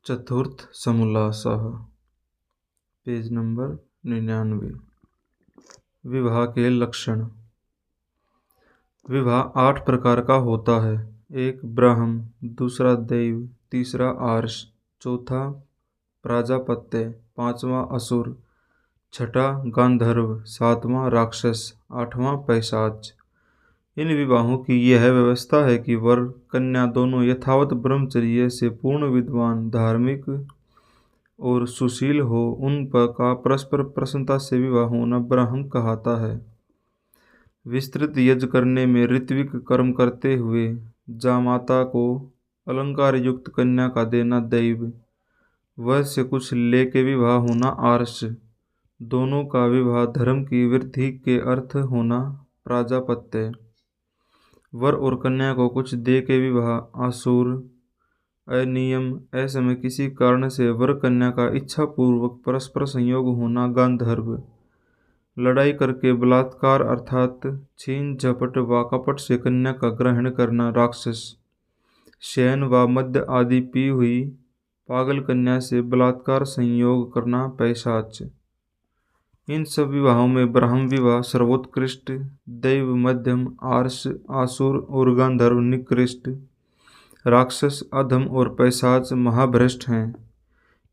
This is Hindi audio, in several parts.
चतुर्थ समोल्लासः, पेज नंबर 99। विवाह के लक्षण। विवाह 8 प्रकार का होता है। एक ब्रह्म, दूसरा दैव, तीसरा आर्ष, चौथा प्राजापत्य, पांचवा असुर, छठा गांधर्व, सातवां राक्षस, आठवां पैशाच। इन विवाहों की यह व्यवस्था है कि वर कन्या दोनों यथावत ब्रह्मचर्य से पूर्ण विद्वान, धार्मिक और सुशील हो। उन का परस्पर प्रसन्नता से विवाह होना ब्राह्मण कहलाता है। विस्तृत यज्ञ करने में ऋत्विक कर्म करते हुए जामाता को अलंकार युक्त कन्या का देना दैव, वह से कुछ लेके विवाह होना आर्ष, दोनों का विवाह धर्म की वृद्धि के अर्थ होना प्राजापत्य, वर और कन्या को कुछ दे के विवाह आसुर, अनियम असमय किसी कारण से वर कन्या का इच्छा पूर्वक परस्पर संयोग होना गांधर्व, लड़ाई करके बलात्कार अर्थात छीन झपट व कपट से कन्या का ग्रहण करना राक्षस, शयन व मद्य आदि पी हुई पागल कन्या से बलात्कार संयोग करना पैशाच। इन सब विवाहों में ब्राह्म विवाह सर्वोत्कृष्ट, दैव मध्यम, आर्ष आसुर और गांधर्व निकृष्ट, राक्षस अधम और पैशाच महाभ्रष्ट हैं।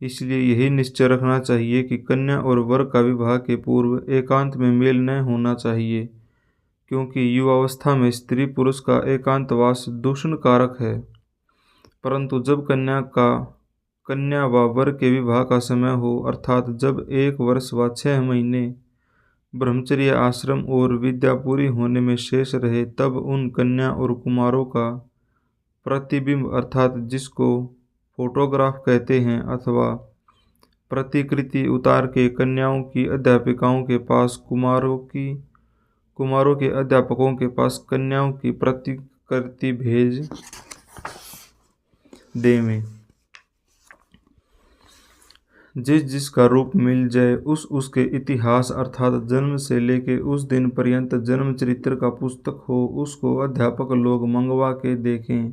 इसलिए यही निश्चय रखना चाहिए कि कन्या और वर का विवाह के पूर्व एकांत में मेल न होना चाहिए, क्योंकि युवावस्था में स्त्री पुरुष का एकांतवास दूषण कारक है। परंतु जब कन्या व वर के विवाह का समय हो, अर्थात जब 1 वर्ष व 6 महीने ब्रह्मचर्य आश्रम और विद्या पूरी होने में शेष रहे, तब उन कन्या और कुमारों का प्रतिबिंब अर्थात जिसको फोटोग्राफ कहते हैं अथवा प्रतिकृति उतार के कन्याओं की अध्यापिकाओं के पास, कुमारों के अध्यापकों के पास कन्याओं की प्रतिकृति भेज देवें। जिसका रूप मिल जाए उसके इतिहास अर्थात जन्म से लेके उस दिन पर्यंत जन्म चरित्र का पुस्तक हो, उसको अध्यापक लोग मंगवा के देखें।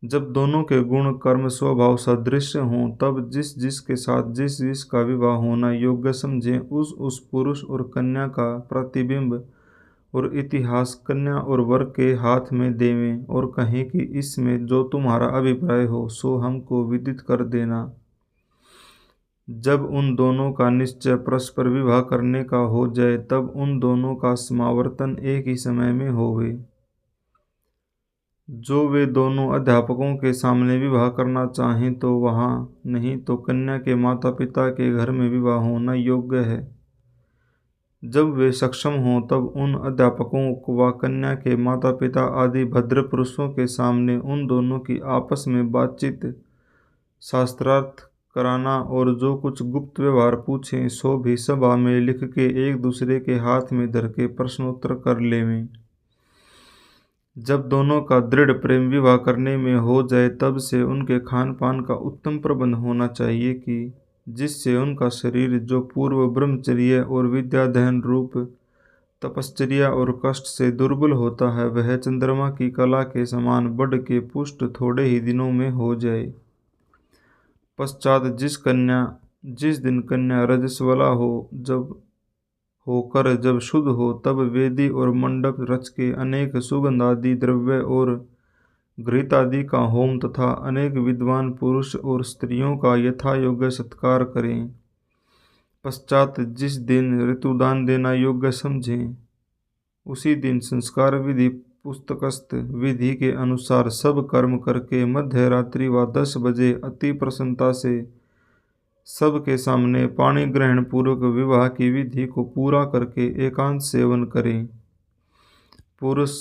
जब दोनों के गुण कर्म स्वभाव सदृश हों, तब जिसके साथ जिसका विवाह होना योग्य समझें, उस पुरुष और कन्या का प्रतिबिंब और इतिहास कन्या और वर के हाथ में देवें और कहें कि इसमें जो तुम्हारा अभिप्राय हो सो हमको विदित कर देना। जब उन दोनों का निश्चय परस्पर विवाह करने का हो जाए, तब उन दोनों का समावर्तन एक ही समय में होवे। जो वे दोनों अध्यापकों के सामने विवाह करना चाहें तो वहाँ, नहीं तो कन्या के माता पिता के घर में विवाह होना योग्य है। जब वे सक्षम हों, तब उन अध्यापकों व कन्या के माता पिता आदि भद्र पुरुषों के सामने उन दोनों की आपस में बातचीत, शास्त्रार्थ कराना और जो कुछ गुप्त व्यवहार पूछें सो भी सभा में लिख के एक दूसरे के हाथ में धर के प्रश्नोत्तर कर लेवें। जब दोनों का दृढ़ प्रेम विवाह करने में हो जाए, तब से उनके खान पान का उत्तम प्रबंध होना चाहिए कि जिससे उनका शरीर जो पूर्व ब्रह्मचर्य और विद्याध्ययन रूप तपश्चर्या और कष्ट से दुर्बल होता है, वह चंद्रमा की कला के समान बढ़ के पुष्ट थोड़े ही दिनों में हो जाए। पश्चात जिस दिन कन्या रजस्वला जब शुद्ध हो, तब वेदी और मंडप रच के अनेक सुगंध आदि द्रव्य और घृत आदि का होम तथा अनेक विद्वान पुरुष और स्त्रियों का यथा योग्य सत्कार करें। पश्चात जिस दिन ऋतुदान देना योग्य समझें, उसी दिन संस्कार विधि पुस्तकस्थ विधि के अनुसार सब कर्म करके मध्य रात्रि व 10 बजे अति प्रसन्नता से सबके सामने पाणी ग्रहण पूर्वक विवाह की विधि को पूरा करके एकांत सेवन करें। पुरुष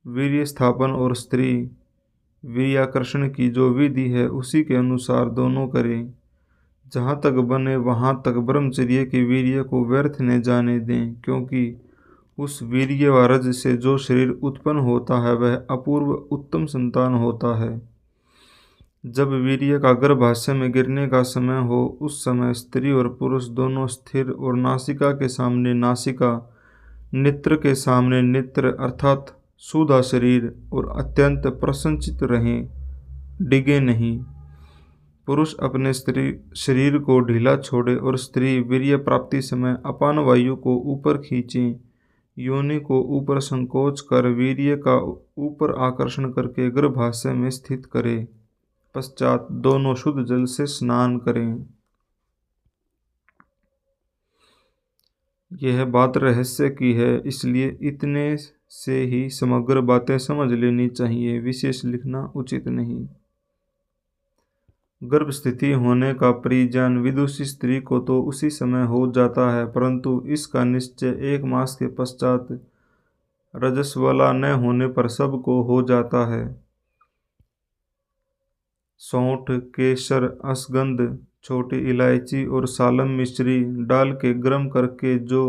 वीर्य स्थापन और स्त्री वीर्याकर्षण की जो विधि है उसी के अनुसार दोनों करें। जहाँ तक बने वहाँ तक ब्रह्मचर्य के वीर्य को व्यर्थ न जाने दें, क्योंकि उस वीर्य व रज से जो शरीर उत्पन्न होता है वह अपूर्व उत्तम संतान होता है। जब वीर्य का गर्भाशय में गिरने का समय हो, उस समय स्त्री और पुरुष दोनों स्थिर और नासिका के सामने नासिका, नेत्र के सामने नेत्र अर्थात सुधा शरीर और अत्यंत प्रसन्नचित रहें, डिगे नहीं। पुरुष अपने स्त्री शरीर को ढीला छोड़े और स्त्री वीर्य प्राप्ति समय अपान वायु को ऊपर खींचे, योनि को ऊपर संकोच कर वीर्य का ऊपर आकर्षण करके गर्भाशय में स्थित करे। पश्चात दोनों शुद्ध जल से स्नान करें। यह बात रहस्य की है, इसलिए इतने से ही समग्र बातें समझ लेनी चाहिए, विशेष लिखना उचित नहीं। गर्भ स्थिति होने का परिज्ञान विदुषी स्त्री को तो उसी समय हो जाता है, परंतु इसका निश्चय 1 मास के पश्चात रजस्वला न होने पर सबको हो जाता है। सौंठ, केसर, अश्वगंध, छोटी इलायची और सालम मिश्री डाल के गर्म करके जो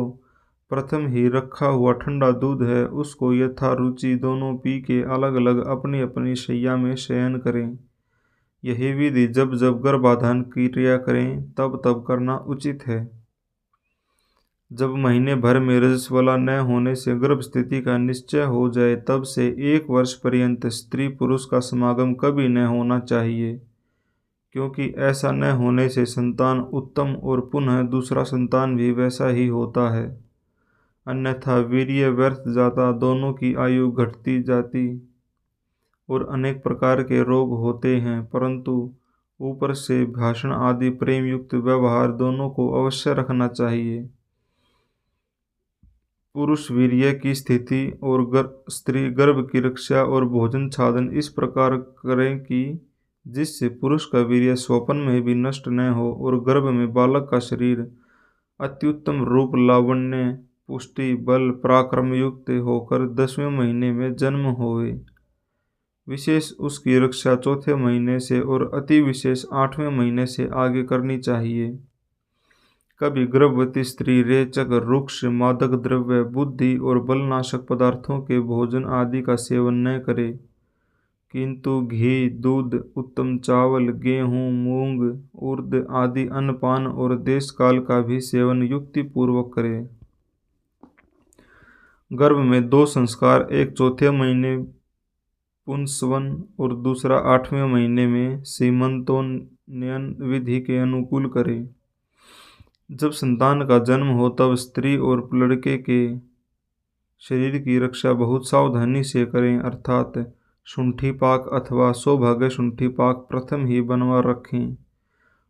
प्रथम ही रखा हुआ ठंडा दूध है, उसको यथारुचि दोनों पी के अलग अलग अपनी अपनी शैया में शयन करें। यही विधि जब जब गर्भाधान की क्रिया करें तब तब करना उचित है। जब महीने भर में रजस्वला न होने से गर्भ स्थिति का निश्चय हो जाए, तब से 1 वर्ष पर्यंत स्त्री पुरुष का समागम कभी न होना चाहिए, क्योंकि ऐसा न होने से संतान उत्तम और पुनः दूसरा संतान भी वैसा ही होता है। अन्यथा वीर्य व्यर्थ जाता, दोनों की आयु घटती जाती और अनेक प्रकार के रोग होते हैं। परंतु ऊपर से भाषण आदि प्रेम युक्त व्यवहार दोनों को अवश्य रखना चाहिए। पुरुष वीर्य की स्थिति और स्त्री गर्भ की रक्षा और भोजन छादन इस प्रकार करें कि जिससे पुरुष का वीर्य स्वपन में भी नष्ट न हो और गर्भ में बालक का शरीर अत्युत्तम रूप, लावण्य, पुष्टि, बल, पराक्रम युक्त होकर 10वें महीने में जन्म होवे। विशेष उसकी रक्षा 4थे महीने से और अति विशेष 8वें महीने से आगे करनी चाहिए। कभी गर्भवती स्त्री रेचक, रुक्ष, मादक द्रव्य, बुद्धि और बलनाशक पदार्थों के भोजन आदि का सेवन न करे, किंतु घी, दूध, उत्तम चावल, गेहूँ, मूंग, उर्द आदि अन्नपान और देश काल का भी सेवन युक्ति पूर्वक करे। गर्भ में 2 संस्कार, एक 4थे महीने पुंसवन और दूसरा 8वें महीने में सीमंतोन्नयन विधि के अनुकूल करे। जब संतान का जन्म हो तब स्त्री और लड़के के शरीर की रक्षा बहुत सावधानी से करें, अर्थात शुंठी पाक अथवा सौभाग्य शुंठी पाक प्रथम ही बनवा रखें।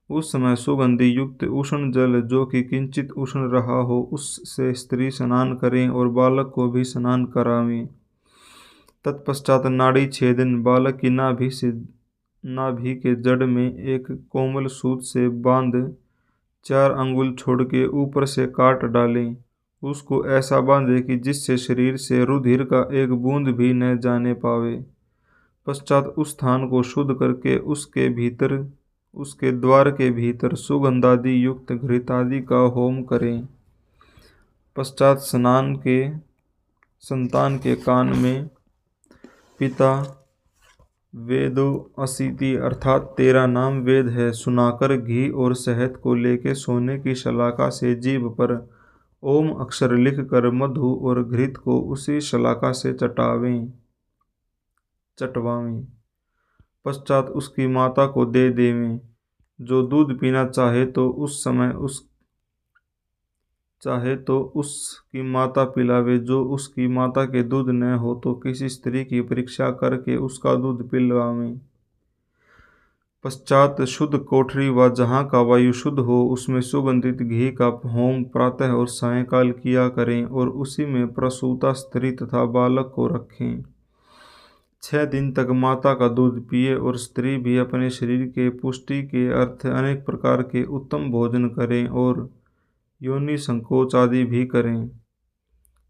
उस समय सुगंधि युक्त उष्ण जल, जो कि किंचित उष्ण रहा हो, उससे स्त्री स्नान करें और बालक को भी स्नान करावें। तत्पश्चात नाड़ी छेदन, बालक की नाभि के जड़ में एक कोमल सूत से बांध 4 अंगुल छोड़ के ऊपर से काट डालें। उसको ऐसा बांधे कि जिससे शरीर से रुधिर का एक बूंद भी न जाने पावे। पश्चात उस स्थान को शुद्ध करके उसके द्वार के भीतर सुगंधादि युक्त घृतादि का होम करें। पश्चात संतान के कान में पिता वेदो अशीति अर्थात तेरा नाम वेद है सुनाकर घी और शहद को लेके सोने की शलाका से जीभ पर ओम अक्षर लिख कर मधु और घृत को उसी शलाका से चटवावें। पश्चात उसकी माता को दे देवें। जो दूध पीना चाहे तो उसकी माता पिलावे। जो उसकी माता के दूध न हो तो किसी स्त्री की परीक्षा करके उसका दूध पिलवावें। पश्चात शुद्ध कोठरी व जहाँ का वायु शुद्ध हो उसमें सुगंधित घी का होम प्रातः और सायंकाल किया करें और उसी में प्रसूता स्त्री तथा बालक को रखें। 6 दिन तक माता का दूध पिए और स्त्री भी अपने शरीर के पुष्टि के अर्थ अनेक प्रकार के उत्तम भोजन करें और योनि संकोच आदि भी करें।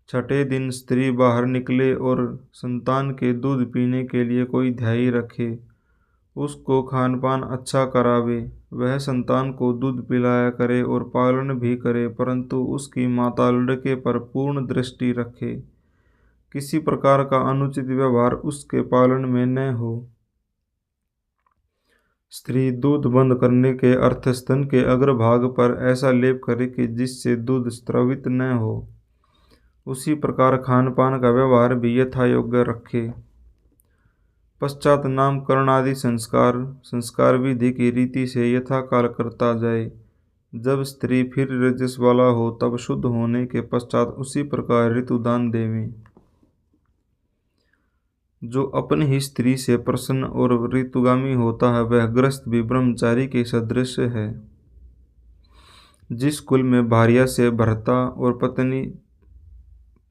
6ठे दिन स्त्री बाहर निकले और संतान के दूध पीने के लिए कोई ध्यायी रखे, उसको खान पान अच्छा करावे। वह संतान को दूध पिलाया करे और पालन भी करे, परंतु उसकी माता लड़के पर पूर्ण दृष्टि रखे। किसी प्रकार का अनुचित व्यवहार उसके पालन में न हो। स्त्री दूध बंद करने के अर्थ स्तन के अग्रभाग पर ऐसा लेप करे कि जिससे दूध स्रवित न हो। उसी प्रकार खान पान का व्यवहार भी यथा योग्य रखे। पश्चात नामकरण आदि संस्कार विधि की रीति से यथाकाल करता जाए। जब स्त्री फिर रजस वाला हो तब शुद्ध होने के पश्चात उसी प्रकार ऋतुदान देवें। जो अपनी ही स्त्री से प्रसन्न और ऋतुगामी होता है वह ग्रस्त भी ब्रह्मचारी के सदृश है। जिस कुल में भार्या से भर्ता और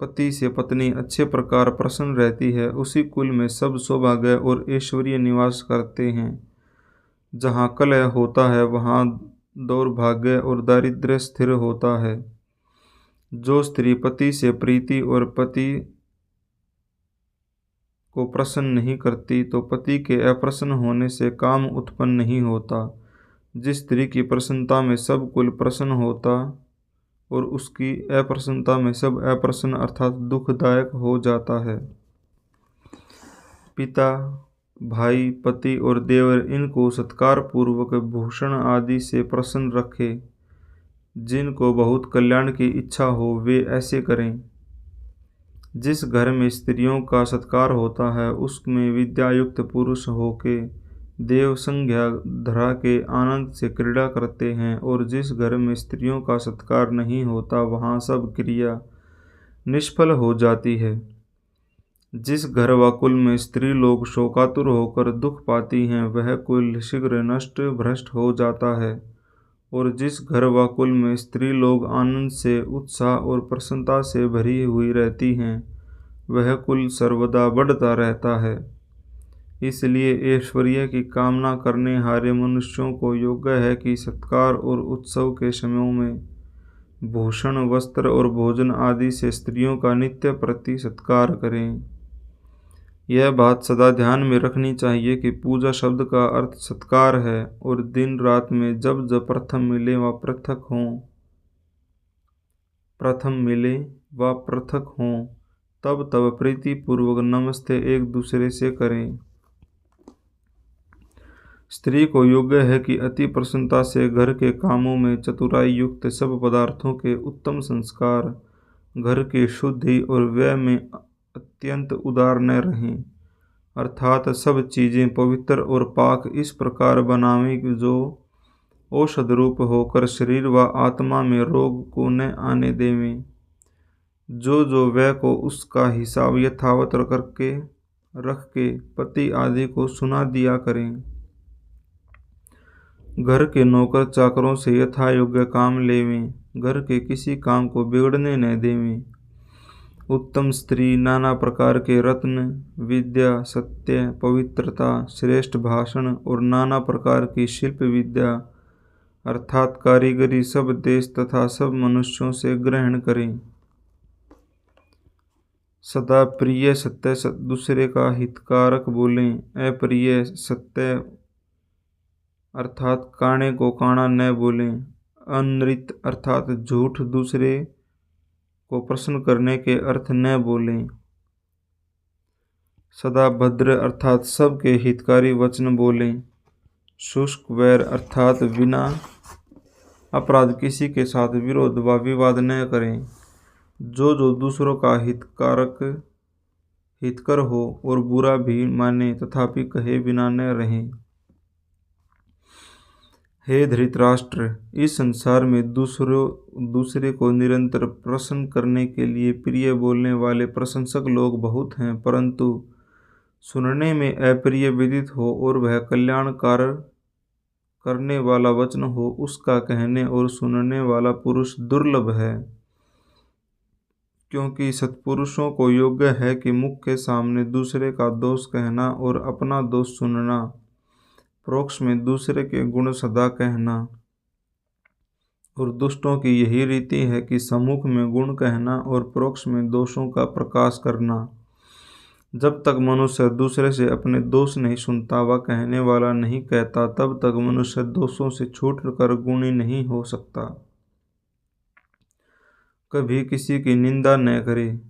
पति से पत्नी अच्छे प्रकार प्रसन्न रहती है उसी कुल में सब सौभाग्य और ऐश्वर्य निवास करते हैं। जहाँ कलह होता है वहाँ दौर्भाग्य और दारिद्र्य स्थिर होता है। जो स्त्री पति से प्रीति और पति को प्रसन्न नहीं करती तो पति के अप्रसन्न होने से काम उत्पन्न नहीं होता। जिस स्त्री की प्रसन्नता में सब कुल प्रसन्न होता और उसकी अप्रसन्नता में सब अप्रसन्न अर्थात दुखदायक हो जाता है। पिता, भाई, पति और देवर इनको सत्कार पूर्वक भूषण आदि से प्रसन्न रखे। जिनको बहुत कल्याण की इच्छा हो वे ऐसे करें। जिस घर में स्त्रियों का सत्कार होता है उसमें विद्यायुक्त पुरुष होके देव संज्ञा धरा के आनंद से क्रीड़ा करते हैं, और जिस घर में स्त्रियों का सत्कार नहीं होता वहाँ सब क्रिया निष्फल हो जाती है। जिस घर व कुल में स्त्री लोग शोकातुर होकर दुख पाती हैं वह कुल शीघ्र नष्ट भ्रष्ट हो जाता है, और जिस घर व कुल में स्त्री लोग आनंद से उत्साह और प्रसन्नता से भरी हुई रहती हैं वह कुल सर्वदा बढ़ता रहता है। इसलिए ऐश्वर्य की कामना करने हारे मनुष्यों को योग्य है कि सत्कार और उत्सव के समयों में भूषण, वस्त्र और भोजन आदि से स्त्रियों का नित्य प्रति सत्कार करें। यह बात सदा ध्यान में रखनी चाहिए कि पूजा शब्द का अर्थ सत्कार है, और दिन रात में जब जब प्रथम मिले व पृथक हों तब तब प्रीति पूर्वक नमस्ते एक दूसरे से करें। स्त्री को योग्य है कि अति प्रसन्नता से घर के कामों में चतुराई युक्त सब पदार्थों के उत्तम संस्कार, घर की शुद्धि और व्यय में अत्यंत उदार न रहें, अर्थात सब चीज़ें पवित्र और पाक इस प्रकार बनावें जो औषध रूप होकर शरीर व आत्मा में रोग को न आने देवें। जो व्यय को उसका हिसाब यथावत रख के पति आदि को सुना दिया करें। घर के नौकर चाकरों से यथा योग्य काम लेवें, घर के किसी काम को बिगड़ने न देवें। उत्तम स्त्री नाना प्रकार के रत्न, विद्या, सत्य, पवित्रता, श्रेष्ठ भाषण और नाना प्रकार की शिल्प विद्या अर्थात कारीगरी सब देश तथा सब मनुष्यों से ग्रहण करें। सदा प्रिय सत्य दूसरे का हितकारक बोलें, अप्रिय सत्य अर्थात काणे को काणा न बोलें, अनृत अर्थात झूठ दूसरे को प्रसन्न करने के अर्थ न बोलें। सदा भद्र अर्थात सबके हितकारी वचन बोलें। शुष्क वैर अर्थात बिना अपराध किसी के साथ विरोध व विवाद न करें। जो दूसरों का हितकर हो और बुरा भी माने तथापि कहे बिना न रहें। हे धृतराष्ट्र, इस संसार में दूसरे को निरंतर प्रसन्न करने के लिए प्रिय बोलने वाले प्रशंसक लोग बहुत हैं, परंतु सुनने में अप्रिय विदित हो और वह कल्याणकार करने वाला वचन हो उसका कहने और सुनने वाला पुरुष दुर्लभ है। क्योंकि सत्पुरुषों को योग्य है कि मुख के सामने दूसरे का दोष कहना और अपना दोष सुनना, परोक्ष में दूसरे के गुण सदा कहना, और दुष्टों की यही रीति है कि सम्मुख में गुण कहना और परोक्ष में दोषों का प्रकाश करना। जब तक मनुष्य दूसरे से अपने दोष नहीं सुनता व कहने वाला नहीं कहता तब तक मनुष्य दोषों से छूटकर गुणी नहीं हो सकता। कभी किसी की निंदा न करे।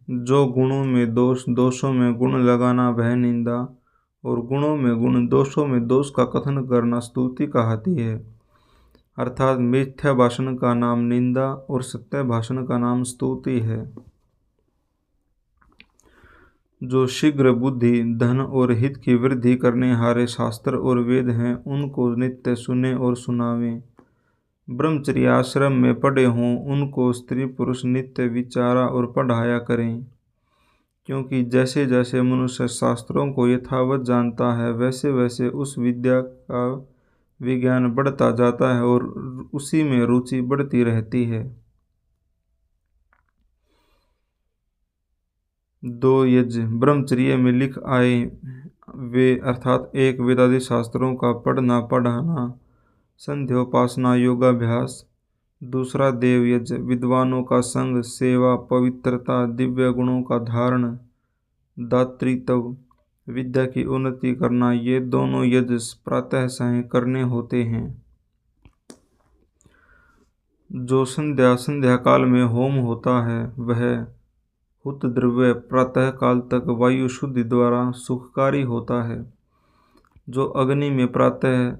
जो गुणों में दोष, दोषों में गुण लगाना वह निंदा, और गुणों में गुण, दोषों में दोष का कथन करना स्तुति कहती है। अर्थात मिथ्या भाषण का नाम निंदा और सत्य भाषण का नाम स्तुति है। जो शीघ्र बुद्धि, धन और हित की वृद्धि करने हारे शास्त्र और वेद हैं, उनको नित्य सुने और सुनावें। ब्रह्मचर्य आश्रम में पढ़े हों, उनको स्त्री पुरुष नित्य विचारा और पढ़ाया करें। क्योंकि जैसे जैसे मनुष्य शास्त्रों को यथावत जानता है, वैसे वैसे उस विद्या का विज्ञान बढ़ता जाता है और उसी में रुचि बढ़ती रहती है। 2 यज्ञ ब्रह्मचर्य में लिख आए वे अर्थात 1 वेदादि शास्त्रों का पढ़ना पढ़ाना, संध्योपासना योगाभ्यास। 2 देव यज्ञ विद्वानों का संग, सेवा, पवित्रता, दिव्य गुणों का धारण, दातृत्व, विद्या की उन्नति करना। ये दोनों यज्ञ प्रातः सायं करने होते हैं। जो संध्या काल में होम होता है, वह हुत द्रव्य प्रातः काल तक वायु शुद्धि द्वारा सुखकारी होता है। जो अग्नि में प्रातः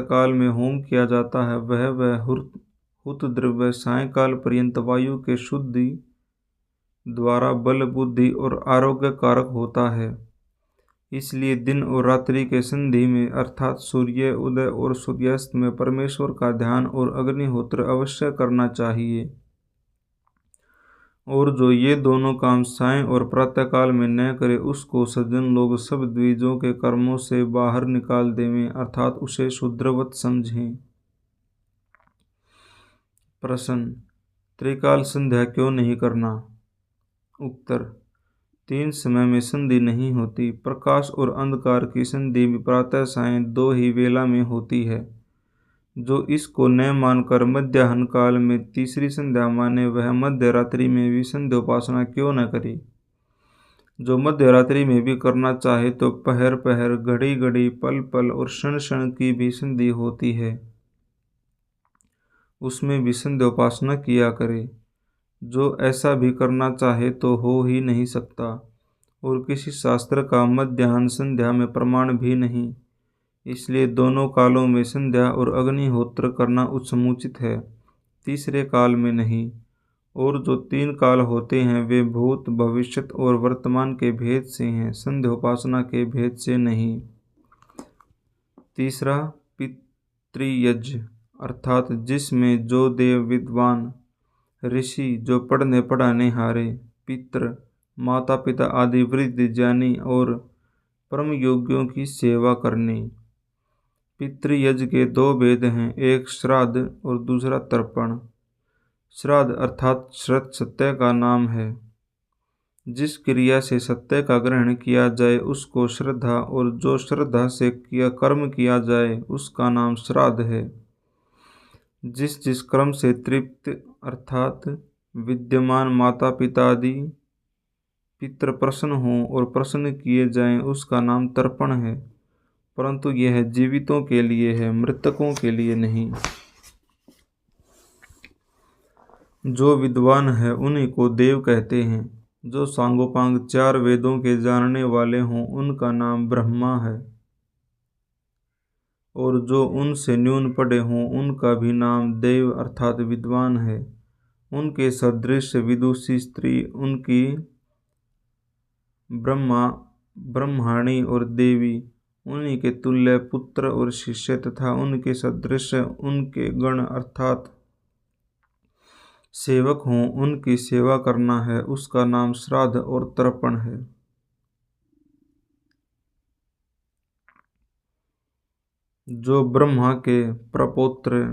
काल में होम किया जाता है, वह हुत द्रव्य सायंकाल पर्यंत वायु के शुद्धि द्वारा बल, बुद्धि और आरोग्य कारक होता है। इसलिए दिन और रात्रि के संधि में अर्थात सूर्य उदय और सूर्यास्त में परमेश्वर का ध्यान और अग्निहोत्र अवश्य करना चाहिए। और जो ये दोनों काम सायं और प्रातःकाल में न करे, उसको सज्जन लोग सब द्विजों के कर्मों से बाहर निकाल देवें, अर्थात उसे शूद्रवत समझें। प्रश्न: त्रिकाल संध्या क्यों नहीं करना? उत्तर: 3 समय में संधि नहीं होती। प्रकाश और अंधकार की संधि प्रातः सायं 2 ही वेला में होती है। जो इसको न मानकर मध्याह्न काल में तीसरी संध्या माने, वह मध्य रात्रि में भी संध्योपासना क्यों न करे। जो मध्य रात्रि में भी करना चाहे तो पहर पहर, घड़ी घड़ी, पल पल और क्षण क्षण की भी संधि होती है, उसमें भी संध्योपासना किया करे। जो ऐसा भी करना चाहे तो हो ही नहीं सकता, और किसी शास्त्र का मध्याह्न संध्या में प्रमाण भी नहीं। इसलिए दोनों कालों में संध्या और अग्निहोत्र करना समुचित है, तीसरे काल में नहीं। और जो 3 काल होते हैं, वे भूत, भविष्यत और वर्तमान के भेद से हैं, संध्योपासना के भेद से नहीं। 3 पितृयज्ञ अर्थात जिसमें जो देव, विद्वान, ऋषि, जो पढ़ने पढ़ाने हारे, पितृ, माता पिता आदि वृद्ध ज्ञानी और परम योगियों की सेवा करनी। पितृयज्ञ के 2 भेद हैं, एक श्राद्ध और दूसरा तर्पण। श्राद्ध अर्थात श्रत सत्य का नाम है। जिस क्रिया से सत्य का ग्रहण किया जाए उसको श्रद्धा, और जो श्रद्धा से कर्म किया जाए उसका नाम श्राद्ध है। जिस जिस कर्म से तृप्त अर्थात विद्यमान माता पिता आदि पितृ प्रसन्न हों और प्रसन्न किए जाएं, उसका नाम तर्पण है। परंतु यह जीवितों के लिए है, मृतकों के लिए नहीं। जो विद्वान है उन्हीं को देव कहते हैं। जो सांगोपांग 4 वेदों के जानने वाले हों, उनका नाम ब्रह्मा है। और जो उनसे न्यून पढ़े हों, उनका भी नाम देव अर्थात विद्वान है। उनके सदृश विदुषी स्त्री उनकी ब्रह्माणी और देवी, उन्हीं के तुल्य पुत्र और शिष्य तथा उनके सदृश उनके गण अर्थात सेवक हों, उनकी सेवा करना है, उसका नाम श्राद्ध और तर्पण है। जो ब्रह्मा के प्रपौत्र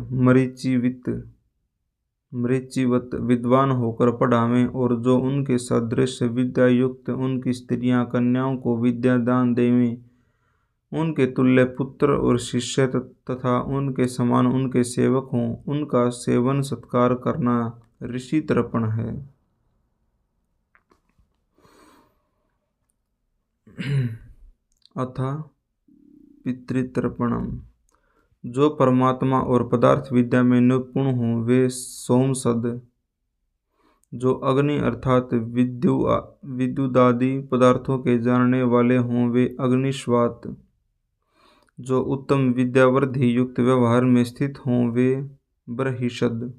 मरीचिवत विद्वान होकर पढ़ावें, और जो उनके सदृश विद्या युक्त उनकी स्त्रियां कन्याओं को विद्या दान देवें, उनके तुल्य पुत्र और शिष्य तथा उनके समान उनके सेवक हों, उनका सेवन सत्कार करना ऋषि तर्पण है। अथा पितृतर्पणम। जो परमात्मा और पदार्थ विद्या में निपुण हों, वे सोमसद। जो अग्नि अर्थात विद्युदादि पदार्थों के जानने वाले हों, वे अग्निश्वात। जो उत्तम विद्यावृद्धि युक्त व्यवहार में स्थित हों, वे बर्हिषद।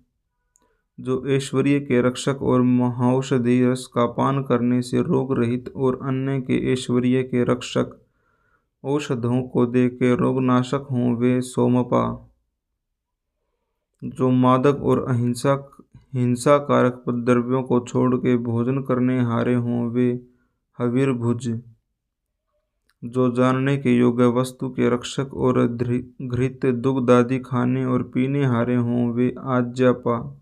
जो ऐश्वर्य के रक्षक और महौषधि रस का पान करने से रोग रहित और अन्य के ऐश्वर्य के रक्षक औषधों को दे के रोगनाशक हों वे सोमपा। जो मादक और हिंसाकारक द्रव्यों को छोड़ के भोजन करने हारे हों वे हविर्भुज। जो जानने के योग्य वस्तु के रक्षक और घृत दुग्ध आदि खाने और पीने हारे हों वे आज्यापा।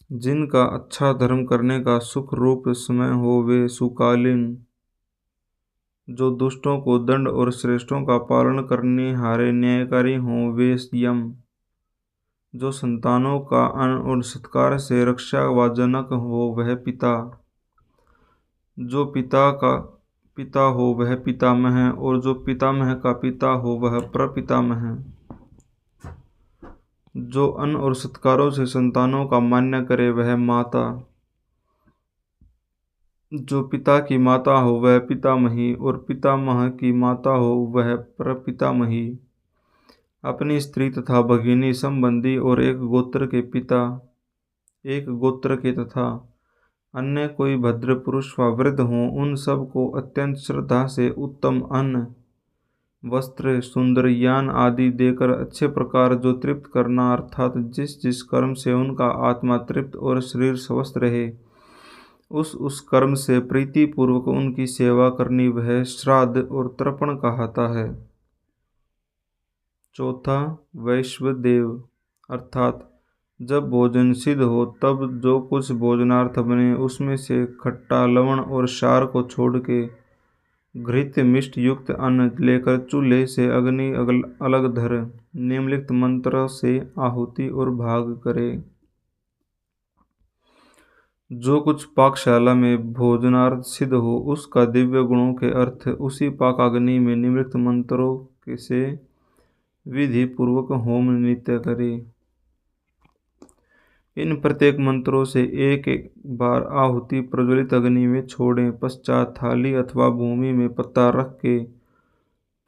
जिनका अच्छा धर्म करने का सुख रूप समय हो वे सुकालीन। जो दुष्टों को दंड और श्रेष्ठों का पालन करने हारे न्यायकारी हों वे यम। जो संतानों का अन्न और सत्कार से रक्षा व जनक हो वह पिता। जो पिता का पिता हो वह पितामह और जो पितामह का पिता हो वह प्रपितामह। जो अन्न और सत्कारों से संतानों का मान्य करे वह माता। जो पिता की माता हो वह पितामही और पितामह की माता हो वह प्रपितामही। अपनी स्त्री तथा भगिनी संबंधी और एक गोत्र के पिता एक गोत्र के तथा अन्य कोई भद्र पुरुष व वृद्ध हों उन सब को अत्यंत श्रद्धा से उत्तम अन्न वस्त्र सुंदर यान आदि देकर अच्छे प्रकार जो तृप्त करना, अर्थात जिस जिस कर्म से उनका आत्मा तृप्त और शरीर स्वस्थ रहे उस कर्म से प्रीति पूर्वक उनकी सेवा करनी वह श्राद्ध और तर्पण कहता है। चौथा वैश्वदेव, अर्थात जब भोजन सिद्ध हो तब जो कुछ भोजनार्थ बने उसमें से खट्टा लवण और क्षार को छोड़ के घृत मिष्ट युक्त अन्न लेकर चूल्हे से अग्नि अलग धर निम्नलिखित मंत्र से आहुति और भाग करे। जो कुछ पाकशाला में भोजनार्थ सिद्ध हो उसका दिव्य गुणों के अर्थ उसी पाकाग्नि में निम्नलिखित मंत्रों से विधि पूर्वक होम नित्य करे। इन प्रत्येक मंत्रों से एक एक बार आहुति प्रज्वलित अग्नि में छोड़ें। पश्चात थाली अथवा भूमि में पत्ता रख के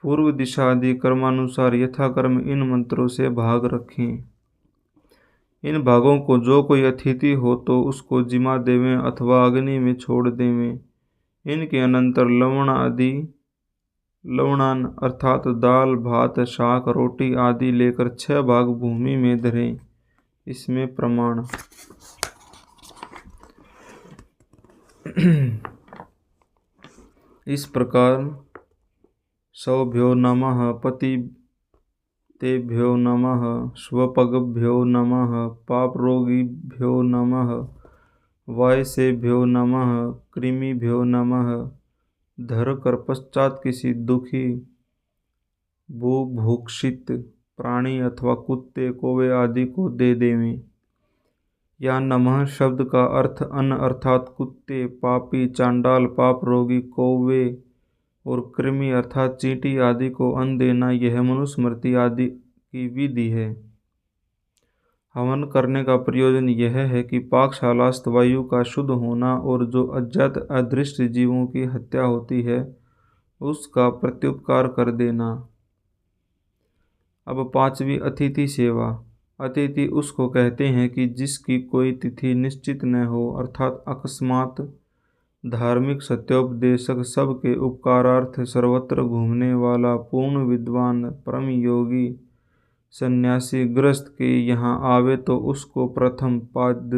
पूर्व दिशा आदि कर्मानुसार यथाक्रम इन मंत्रों से भाग रखें। इन भागों को जो कोई अतिथि हो तो उसको जिमा देवें अथवा अग्नि में छोड़ देवें। इनके अनंतर लवणान अर्थात दाल भात शाक रोटी आदि लेकर 6 भाग भूमि में धरें। इसमें प्रमाण इस प्रकार सौभ्यो नमः पतितेभ्यो नमः स्वपगभ्यो नमः पापरोगिभ्यो नमः वायसेभ्यो नमः कृमिभ्यो नमः धर कर पश्चात किसी दुखी बुभुक्षित प्राणी अथवा कुत्ते कौवे आदि को दे देवें। या नमः शब्द का अर्थ अन्न अर्थात कुत्ते पापी चांडाल पाप रोगी कौवे और कृमि अर्थात चींटी आदि को अन्न देना यह मनुस्मृति आदि की विधि है। हवन करने का प्रयोजन यह है कि पाकशालास्थ वायु का शुद्ध होना और जो अज्ञात अदृष्ट जीवों की हत्या होती है उसका प्रत्युपकार कर देना। अब 5वीं अतिथि सेवा। अतिथि उसको कहते हैं कि जिसकी कोई तिथि निश्चित न हो, अर्थात अकस्मात धार्मिक सत्योपदेशक सबके उपकारार्थ सर्वत्र घूमने वाला पूर्ण विद्वान परम योगी सन्यासी गृहस्थ के यहाँ आवे तो उसको प्रथम पाद्य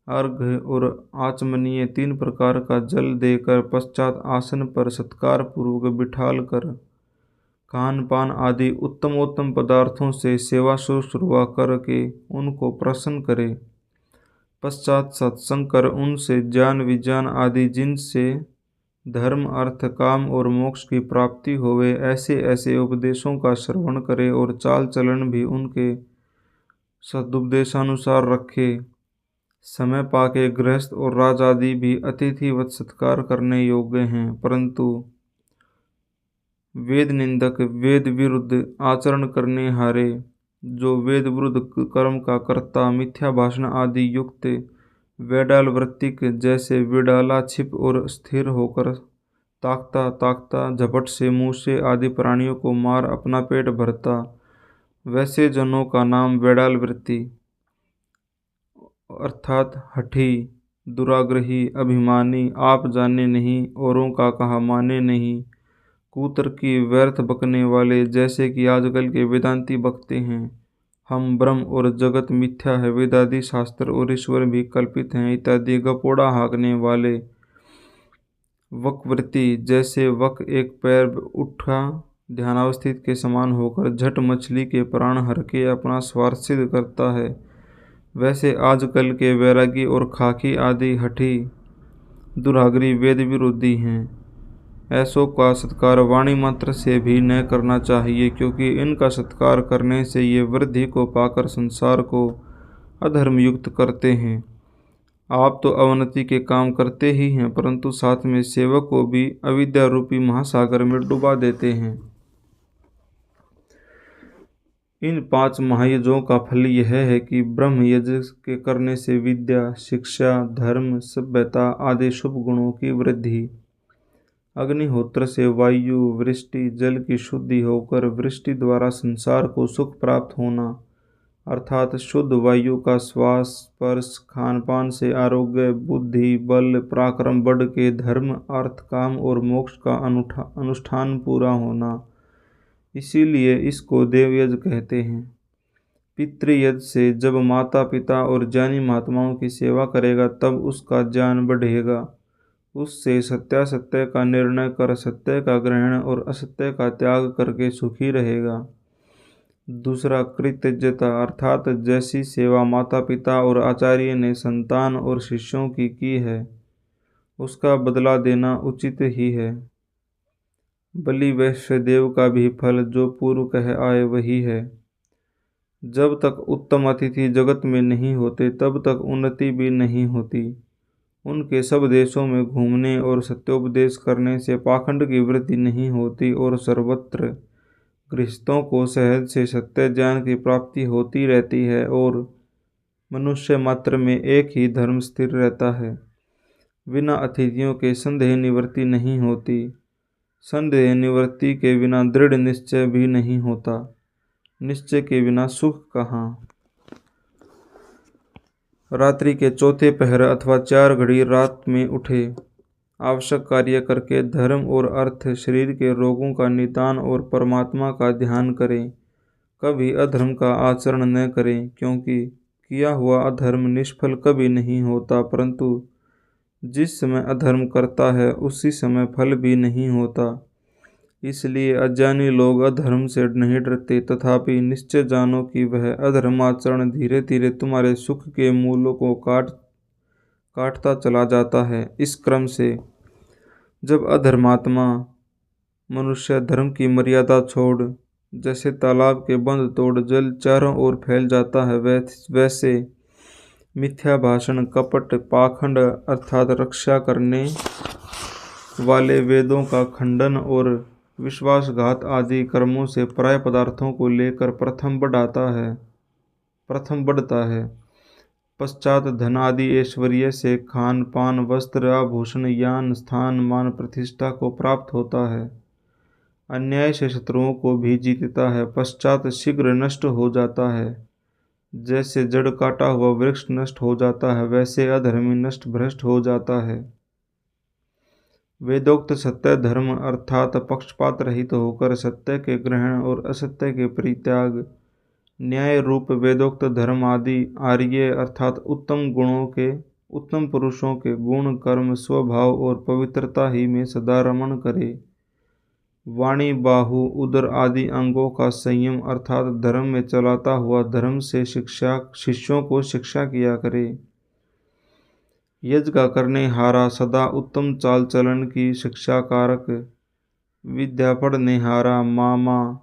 अर्घ्य और आचमनीय 3 प्रकार का जल देकर पश्चात आसन पर सत्कार पूर्वक बिठाल कर खान पान आदि उत्तमोत्तम पदार्थों से सेवा शुश्रूषा करके उनको प्रसन्न करे। पश्चात सत्संग कर उनसे ज्ञान विज्ञान आदि जिनसे धर्म अर्थ काम और मोक्ष की प्राप्ति होवे ऐसे ऐसे उपदेशों का श्रवण करे और चाल चलन भी उनके सदुपदेशानुसार रखे। समय पाके गृहस्थ और राजादि भी अतिथिवत सत्कार करने योग्य हैं, परंतु वेद निंदक वेद विरुद्ध आचरण करने हारे जो वेद विरुद्ध कर्म का कर्ता मिथ्या भाषण आदि युक्त वेडाल वृत्तिक जैसे विडाला छिप और स्थिर होकर ताकता ताकता झपट से मूसे आदि प्राणियों को मार अपना पेट भरता, वैसे जनों का नाम वेडाल वृत्ति। अर्थात हठी, दुराग्रही, अभिमानी, आप जाने नहीं, औरों का कहा माने नहीं, कुतर्की, व्यर्थ बकने वाले, जैसे कि आजकल के वेदांती बकते हैं। हम ब्रह्म और जगत मिथ्या है, वेदादि शास्त्र और ईश्वर भी कल्पित हैं इत्यादि गपोड़ा हाँकने वाले। वक्वृत्ति, जैसे वक एक पैर उठा ध्यानावस्थित के समान होकर झट मछली के प्राण हर के अपना स्वार्थ सिद्ध करता है, वैसे आजकल के वैरागी और खाकी आदि हठी दुराग्रही वेद विरोधी हैं। ऐसों का सत्कार वाणी मात्र से भी न करना चाहिए, क्योंकि इनका सत्कार करने से ये वृद्धि को पाकर संसार को अधर्मयुक्त करते हैं। आप तो अवनति के काम करते ही हैं, परंतु साथ में सेवक को भी अविद्या रूपी महासागर में डुबा देते हैं। इन 5 महायज्ञों का फल यह है कि ब्रह्म यज्ञ के करने से विद्या, शिक्षा, धर्म, सभ्यता आदि शुभ गुणों की वृद्धि, अग्निहोत्र से वायु, वृष्टि, जल की शुद्धि होकर वृष्टि द्वारा संसार को सुख प्राप्त होना, अर्थात शुद्ध वायु का श्वास, स्पर्श, खानपान से आरोग्य, बुद्धि, बल, पराक्रम बढ़ के धर्म, अर्थ, काम और मोक्ष का अनुष्ठान पूरा होना। इसीलिए इसको देवयज्ञ कहते हैं। पितृयज्ञ से जब माता पिता और ज्ञानी महात्माओं की सेवा करेगा तब उसका ज्ञान बढ़ेगा, उससे सत्यासत्य का निर्णय कर सत्य का ग्रहण और असत्य का त्याग करके सुखी रहेगा। दूसरा कृतज्ञता, अर्थात जैसी सेवा माता पिता और आचार्य ने संतान और शिष्यों की है, उसका बदला देना उचित ही है। बलि वैश्यदेव का भी फल जो पूर्व कह आए वही है। जब तक उत्तम अतिथि जगत में नहीं होते तब तक उन्नति भी नहीं होती। उनके सब देशों में घूमने और सत्योपदेश करने से पाखंड की वृद्धि नहीं होती और सर्वत्र गृहस्थों को सहज से सत्य ज्ञान की प्राप्ति होती रहती है और मनुष्य मात्र में एक ही धर्म स्थिर रहता है। बिना अतिथियों के संदेह निवृत्ति नहीं होती, संदेह निवृत्ति के बिना दृढ़ निश्चय भी नहीं होता, निश्चय के बिना सुख कहाँ। रात्रि के चौथे पहर अथवा 4 घड़ी रात में उठे, आवश्यक कार्य करके धर्म और अर्थ, शरीर के रोगों का निदान और परमात्मा का ध्यान करें। कभी अधर्म का आचरण न करें, क्योंकि किया हुआ अधर्म निष्फल कभी नहीं होता, परंतु जिस समय अधर्म करता है उसी समय फल भी नहीं होता। इसलिए अज्ञानी लोग अधर्म से नहीं डरते, तथापि निश्चय जानो कि वह अधर्माचरण धीरे धीरे तुम्हारे सुख के मूलों को काटता चला जाता है। इस क्रम से जब अधर्मात्मा मनुष्य धर्म की मर्यादा छोड़ जैसे तालाब के बंध तोड़ जल चारों ओर फैल जाता है, वैसे मिथ्या भाषण, कपट, पाखंड अर्थात रक्षा करने वाले वेदों का खंडन और विश्वासघात आदि कर्मों से पराय पदार्थों को लेकर प्रथम बढ़ता है। पश्चात धन आदि ऐश्वर्य से खान पान, वस्त्र, आभूषण, यान, स्थान, मान, प्रतिष्ठा को प्राप्त होता है। अन्याय से शत्रुओं को भी जीतता है, पश्चात शीघ्र नष्ट हो जाता है। जैसे जड़ काटा हुआ वृक्ष नष्ट हो जाता है, वैसे अधर्मी नष्ट भ्रष्ट हो जाता है। वेदोक्त सत्य धर्म अर्थात पक्षपात रहित होकर सत्य के ग्रहण और असत्य के परित्याग, न्याय रूप वेदोक्त धर्म आदि आर्य अर्थात उत्तम गुणों के, उत्तम पुरुषों के गुण, कर्म, स्वभाव और पवित्रता ही में सदा रमण करे। वाणी, बाहु, उदर आदि अंगों का संयम अर्थात धर्म में चलाता हुआ धर्म से शिष्यों को शिक्षा किया करे। यज्ञ का करने हारा सदा उत्तम चाल चलन की शिक्षा कारक, विद्या पढ़ने हारा मामा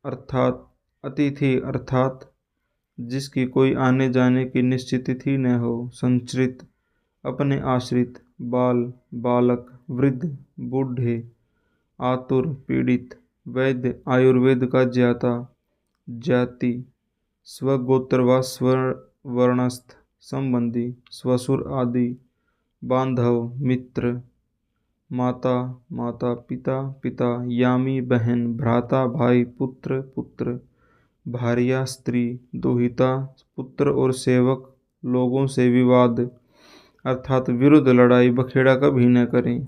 अर्थात अतिथि अर्थात जिसकी कोई आने जाने की निश्चित तिथि न हो, संचरित, अपने आश्रित, बाल, बालक, वृद्ध, बूढ़े, आतुर, पीड़ित, वैद्य, आयुर्वेद का ज्ञाता, जाति, स्वगोत्र व स्वर्णस्थ संबंधी, स्वसुर आदि, बांधव, मित्र, माता, पिता, यामी, बहन, भ्राता, भाई, पुत्र, भार्या, स्त्री, दोहिता, पुत्र और सेवक, लोगों से विवाद अर्थात विरुद्ध लड़ाई बखेड़ा कभी न करें।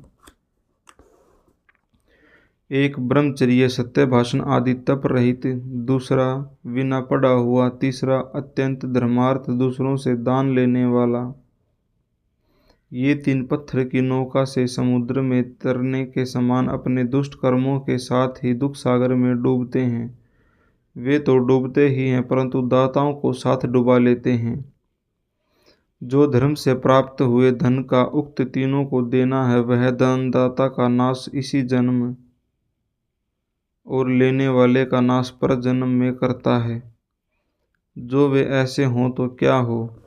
एक ब्रह्मचर्य, सत्य भाषण आदि तप रहित, दूसरा बिना पढ़ा हुआ, तीसरा अत्यंत धर्मार्थ, दूसरों से दान लेने वाला। ये तीन पत्थर की नौका से समुद्र में तरने के समान अपने दुष्ट कर्मों के साथ ही दुख सागर में डूबते हैं। वे तो डूबते ही हैं परंतु दाताओं को साथ डुबा लेते हैं। जो धर्म से प्राप्त हुए धन का उक्त तीनों को देना है, वह दानदाता का नाश इसी जन्म और लेने वाले का नाश पर जन्म में करता है। जो वे ऐसे हों तो क्या हो,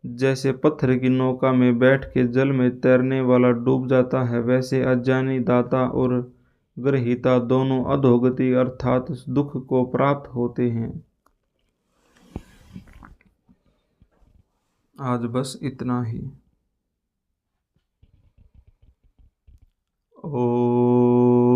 जैसे पत्थर की नौका में बैठ के जल में तैरने वाला डूब जाता है, वैसे अज्ञानी दाता और ग्रहीता दोनों अधोगति अर्थात दुख को प्राप्त होते हैं। आज बस इतना ही। ओ